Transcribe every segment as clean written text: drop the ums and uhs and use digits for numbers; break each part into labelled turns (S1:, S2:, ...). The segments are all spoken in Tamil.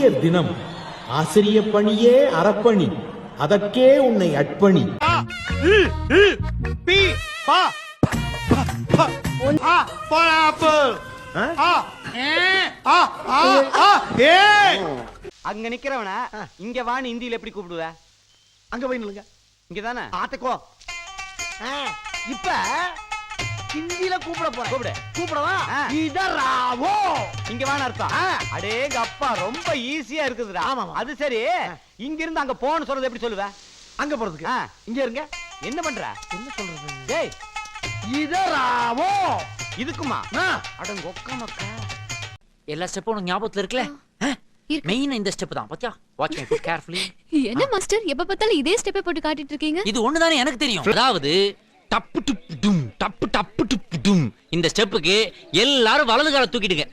S1: ஆசிரியர் தினம். ஆசிரிய பணியே அறப்பணி, அதற்கே உன்னை அர்ப்பணி.
S2: அங்க நிக்கிறவன இங்க வான்னு இந்தியில எப்படி கூப்பிடுவ?
S3: அங்க போய் நில்லுங்க.
S2: இங்கதானே
S3: ஆத்துக்கோ. இப்ப ஹிந்தில கூப்பிட போறேன். கூப்பிடவா? இதராவோ.
S2: இங்க வான்னு அர்த்தம். அடேங்க அப்பா, ரொம்ப ஈஸியா இருக்குதுடா.
S3: ஆமா.
S2: அது சரி, இங்க இருந்து அங்க போன்னு சொல்றது எப்படி சொல்லுவ?
S3: அங்க போறதுக்கு இங்க இருங்க.
S2: என்ன பண்ற?
S3: என்ன சொல்றது?
S2: டேய்,
S3: இதராவோ.
S2: இதுக்குமா? அடங்க ஒக்கமக்கா.
S4: எல்லா ஸ்டெப்பும் உனக்கு ஞாபகத்துல இருக்குல்ல? மெயின் இந்த ஸ்டெப் தான். பாத்தியா? Watch my foot carefully.
S5: என்ன மாஸ்டர், எப்ப பார்த்தாலும் இதே ஸ்டெப்பை போட்டு காட்டிட்டு இருக்கீங்க?
S4: இது ஒண்ணுதானே எனக்கு தெரியும். அதாவது டப்பு டுப் டும், டப்பு டப்பு டுப் டும். இந்த ஸ்டெப்புக்கு எல்லாரும் வலது காலை தூக்கிடுங்க.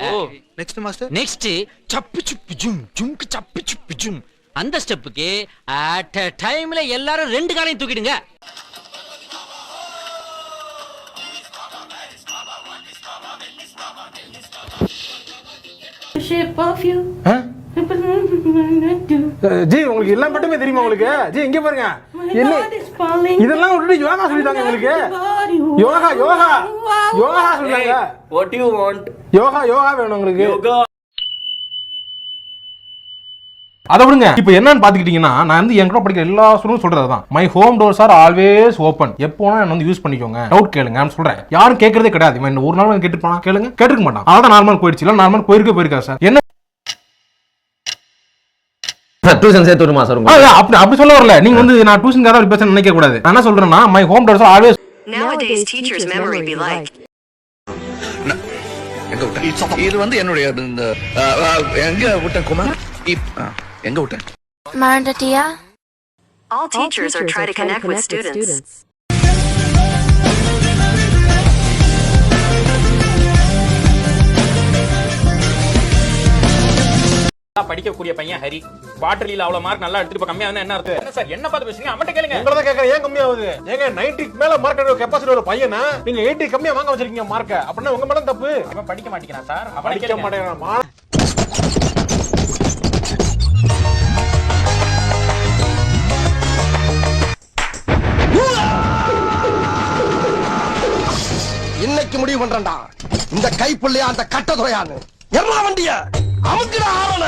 S3: Next master.
S4: நெக்ஸ்ட் சப்பு சுப்பு ஜும், ஜும்க்கு சப்பு சுப்பு ஜும். அந்த ஸ்டெப்புக்கு அட் a டைம்ல எல்லாரும் ரெண்டு காலையும் தூக்கிடுங்க.
S6: ஜி உங்களுக்கு எல்லாம் மட்டுமே தெரியுமா உங்களுக்கு? ஜி இங்க பாருங்க, என்ன இதெல்லாம் விட்டுட்டு யோகா சொல்லிட்டாங்க உங்களுக்கு. யோகா யோகா யோகா சொல்றாங்க.
S7: What you want?
S6: Yoga yoga வேணும் உங்களுக்கு. அதை விடுங்க. இப்போ என்னன்னு பாத்துக்கிட்டீங்கன்னா, நான் வந்து என் கூட படிக்கிற எல்லா ஸ்டூடெண்ட்ஸ் சொல்றதுதான், my home doors are always open. எப்போனா என்ன வந்து யூஸ் பண்ணிக்கோங்க, டவுட் கேளுங்க. நான் சொல்றேன், யாரும் கேட்கறதே கிடையாது. இவன் ஒரு நாள் கேட்டு போனா கேளுங்க, கேட்டுக்க மாட்டான். அதான் நார்மல் போயிடுச்சு. இல்லை நார்மல் போயிருக்கா சார்? என்ன
S7: டியூஷன் சேர்த்து விடுமா சார்?
S6: அப்படி சொல்ல வரல. நீங்க வந்து நான் டியூஷனுக்காக தான் பேச நினைக்க கூடாது. நான் என்ன சொல்றேன்னா, my home doors are always.
S8: Nowadays teachers memory be like.
S9: இது வந்து என்னுடைய இந்த எங்க விட்ட குமார் எங்க விட்ட
S8: மறந்துட்டியா? All teachers are trying to connect with students.
S10: படிக்கக்கூடிய பையன் ஹரி குவார்டர்லில அவ்வளவு மார்க் நல்லா எடுத்துட்டு கம்மியா இருந்தா என்ன அர்த்தம்? என்ன சார் என்ன பார்த்து பேசுறீங்க? அவன்கிட்ட கேளுங்க.
S6: உங்கள தான் கேக்குறேன், ஏன் கம்மியா ஆகுது? ஏங்க 90க்கு மேல மார்க் எடுக்கிற கெபாசிட்டி உள்ள பையனா நீங்க 80 கம்மியா வாங்க வச்சிருக்கீங்க மார்க்க. அப்படினா உங்க மேல தப்பு.
S10: அவன் படிக்க மாட்டேங்கிறான் சார். அவன்
S6: படிக்க மாட்டேங்கிறான்.
S3: இன்னைக்கு முடிவு பண்றேன்டா, இந்த கைப்புள்ளையா அந்த கட்டதுறையான்னு. எர்ரா வண்டிய அமுக்குடா ஆவன.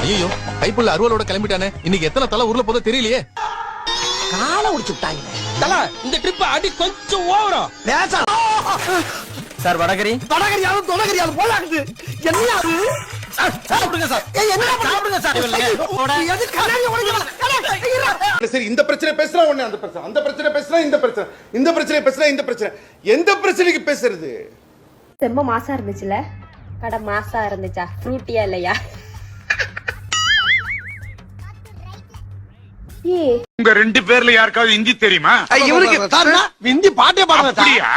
S9: ஐயோ, கைப்புள்ள அருவலோட கிளம்பிட்டானே. இன்னைக்கு எத்தனை தலை ஊர்ல போதோ தெரியலையே.
S3: காலை உடிச்சு விட்டாங்க. தல, இந்த ட்ரிப் அடி கொஞ்சம் ஓவரா. பேச
S2: சார்,
S3: வடகரியாலும் தொடகரியாலும் போலாகுது. என்ன அது? சாப்பிடுங்க சார். என்ன சாப்பிடுங்க சார்? எது கண்ணாடி உடைக்கலாம்.
S9: சரி, இந்த பிரச்சனை பேசுறா ஒண்ணே, அந்த பிரச்சனை, அந்த பிரச்சனை பேசுறா, இந்த பிரச்சனை, இந்த பிரச்சனை பேசுறா, இந்த பிரச்சனை. எந்த பிரச்சனைக்கு பேசுறது?
S11: ரொம்ப மாசா இருந்துச்சுல. கடை மாசா இருந்துச்சா? ஃப்ரூட்டியா இல்லையா?
S9: உங்க ரெண்டு பேர்ல யாருக்காவது ஹிந்தி தெரியுமா?
S3: இவருக்கு தானா ஹிந்தி பாட்டே பாடுங்க.
S9: அப்படியா?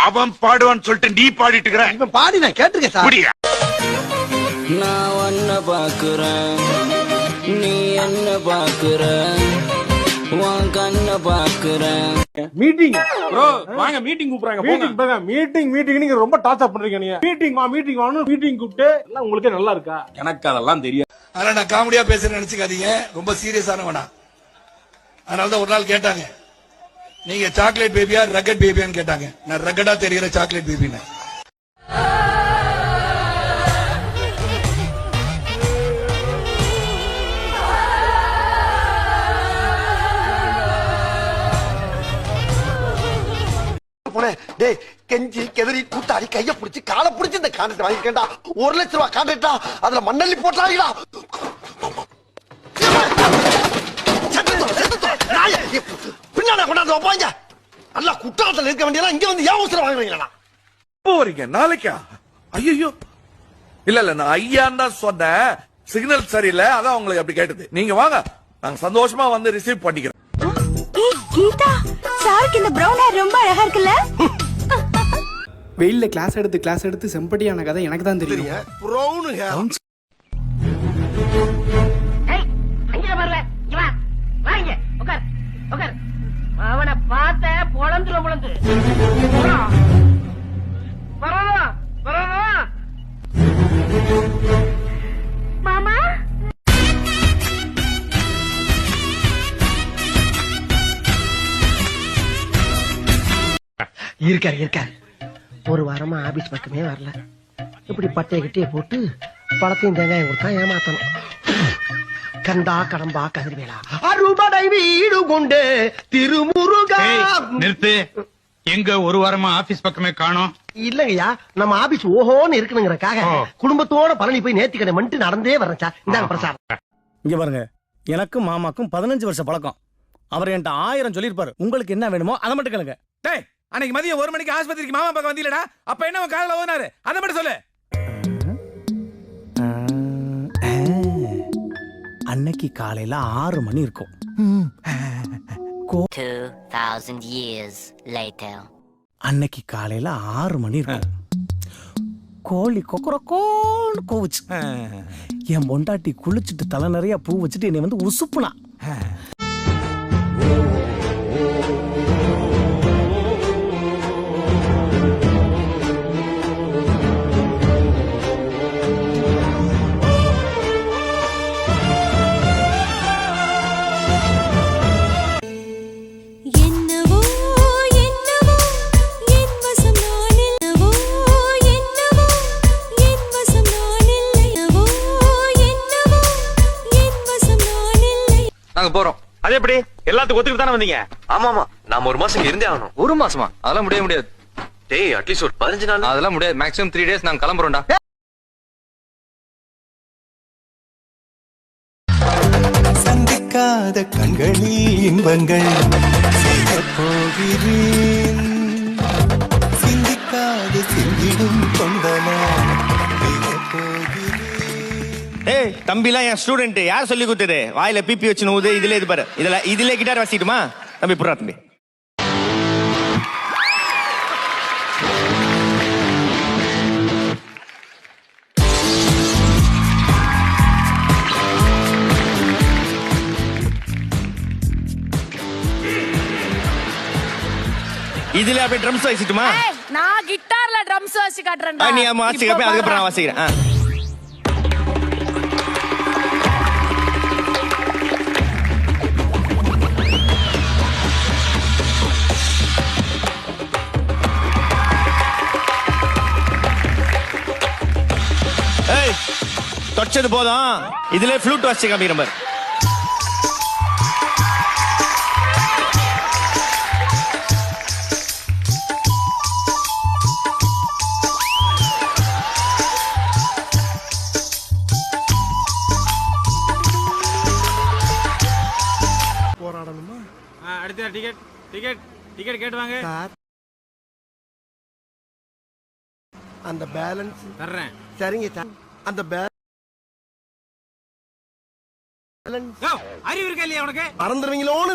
S9: அவன் பாடுவான்னு சொல்லிட்டு நீ பாடிட்டு இருக்கற.
S3: இவன் பாடி நான் கேட்டிருக்கேன் சார்.
S9: அப்படியா?
S7: நான் உன்னை பாக்குறேன், நீ என்ன பாக்குற, உன் கண்ணை பாக்குறேன்.
S6: மீட்டிங்
S10: ப்ரோ, வாங்க மீட்டிங் கூப்பிடுறாங்க. போங்க.
S6: மீட்டிங் நீங்க ரொம்ப டார்ச்சர் பண்றீங்க. நீங்க மீட்டிங் வான்னு மீட்டிங் கூப்பிட்டு எல்லாம் உங்களுக்கே நல்லா இருக்கா?
S10: எனக்கு அதெல்லாம் தெரியும்.
S9: ஆனா நான் காமெடியா பேசுறேன்னு நினைச்சுக்காதீங்க, ரொம்ப சீரியஸானவனா. அதனாலதான் ஒரு நாள் கேட்டாங்க, நீங்க சாக்லேட் பேபியா ரக்கட் பேபியான்னு கேட்டாங்க. நான் ரக்கடா தெரிகிற சாக்லேட் பேபின்னு.
S3: டேய், கெஞ்சி கெதறி கூத்தாடி கைய புடிச்சு காலை புடிச்சு இந்த கான்ட்ராக்ட் வாங்கிக்கேன்டா. 1 லட்சம் ரூபாய் கான்ட்ராக்டா, அதுல மண்ணள்ளி போட்டாங்களா? பின்னாடி கொண்டாந்து வைப்பாங்க. நல்லா குற்றாலத்தில் இருக்க வேண்டியதா இங்க வந்து ஏன் அவசரம் வாங்குறீங்களா?
S9: எப்போ வரீங்க? நாளைக்கா? ஐயோ, இல்ல நான் ஐயான்னு தான் சொன்னேன். சிக்னல் சரியில்லை, அதான் உங்களுக்கு அப்படி கேட்டது. நீங்க வாங்க, நாங்க சந்தோஷமா வந்து ரிசீவ் பண்ணிக்கிறோம்.
S8: கீதா, சாருக்கு இந்த பிரவுன் ஹேர் ரொம்ப அழகா இருக்குல்ல?
S12: வெயில்ல கிளாஸ் எடுத்து செம்பட்டியான கதை எனக்கு தான் தெரியும்.
S3: Brown hair.
S2: ஏய், அங்க வரல. இங்க வா. வாங்க. உட்கார். அவனை பார்த்த பொளந்துல
S3: இருக்காரு ஒரு வாரமா ஆபீஸ் பக்கமே வரல. இப்படி பட்டைய கிட்டே போட்டு பழத்தையும் தேங்காயும் கொடுத்தா ஏமாத்தணும். கண்டா கடம்பா கதிர்வேலா அறுபடை வீடு கொண்டு திருமுருகா.
S2: நிறுத்து. எங்க ஒரு வாரமா ஆபீஸ் பக்கமே காணோம்.
S3: இல்லங்கய்யா, நம்ம ஆபீஸ் ஓஹோன்னு இருக்கணுங்கிறக்காக குடும்பத்தோட பழனி போய் நேர்த்திக்கடை மண்ட்டு நடந்தே வரேன் சார். இந்தாங்க பிரசாதம்.
S2: இங்க பாருங்க, எனக்கும் மாமாக்கும் 15 வருஷ பழக்கம். அவர் என்கிட்ட 1000 சொல்லிருப்பாரு. உங்களுக்கு என்ன வேணுமோ அதை மட்டும் கேளுங்க. டேய், அன்னைக்கு மதியம் 1 மணிக்கு ஆஸ்பத்திரிக்கு மாமா பக்கம் வந்தீலடா, அப்ப என்ன உன் காதுல ஓதுனாரு? அதை மட்டும் சொல்லு. அன்னைக்கு காலையில 6 மணி இருக்கும்.
S8: 2000 years later.
S2: அன்னைக்கு காலையில 6 மணி இருக்கும். கோழி கொக்கரக்கோன்னு கோவுச்சு. என் பொண்டாட்டி குளிச்சுட்டு தலை நிறைய பூ வச்சுட்டு என்னை வந்து உசுப்புனா.
S10: நாங்க போறோம். அது எப்படி? எல்லாத்துக்கும் ஒத்துக்கிட்டு தானே வந்தீங்க?
S7: ஆமாமா, நாம 1 மாசம் இங்க இருந்தே ஆகணும்.
S10: 1 மாசமா? அதெல்லாம் முடியாது.
S7: டேய், அட்லீஸ்ட் ஒரு 15 நாள்.
S10: அதெல்லாம் முடியாது. மேக்ஸிமம் 3 days நாங்க கிளம்புறோம்டா.
S13: சந்திக்காத கண்களில் இன்பங்கள் போகிறேன், சிந்திக்காத சிந்திடும் கொண்டனா போகிறேன்.
S2: ஏய், தம்பிலாம் என் ஸ்டூடெண்ட். யார் சொல்லி கொடுத்தது? வாயில பிபி வச்சு நூது. இதுல இது பாரு, இதுல கிட்டார் வாசிட்டுமா தம்பி? புறா தம்பி. இதுல அப்படியே ட்ரம்ஸ் வாசிட்டுமா?
S8: நான் கிட்டார்ல ட்ரம்ஸ் வாசி காட்டுறேன்டா.
S2: நீ வாசிக்க, அதுக்கப்புறம் நான் வாசிக்கிறேன். ஏய், தொச்சது போதும். இதுல ஃப்ளூட் வாசி காமிக்கிற மாதிரி.
S3: போராடணுமா?
S10: அடுத்த டிக்கெட் கேட்டுவாங்க.
S3: அந்த பேலன்ஸ்
S10: தர்றேன்.
S3: சரிங்க சார். அந்த பேலன்ஸ்
S10: அறிவு இருக்கா இல்லையா உனக்கு?
S3: மறந்துடுவீங்களோன்னு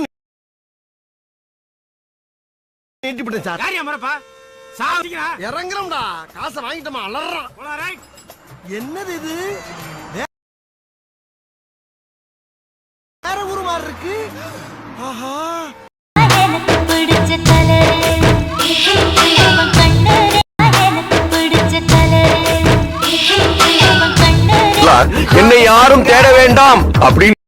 S3: நீட்டிவிட்டேன் சார்.
S10: யாரியா மறப்பா? சாதிக்கிறா.
S3: இறங்குறோம்டா. காசை வாங்கிட்டோமா? அலறான். என்னது இது? வேற ஊரு மாதிரி இருக்கு. ஆஹா,
S8: எனக்கு பிடிச்ச கலர், அவன் கண்ணரே எனக்கு பிடிச்ச கலர், அவன் கண்ணரே.
S3: என்னை யாரும் தேட வேண்டாம் அப்படின்னு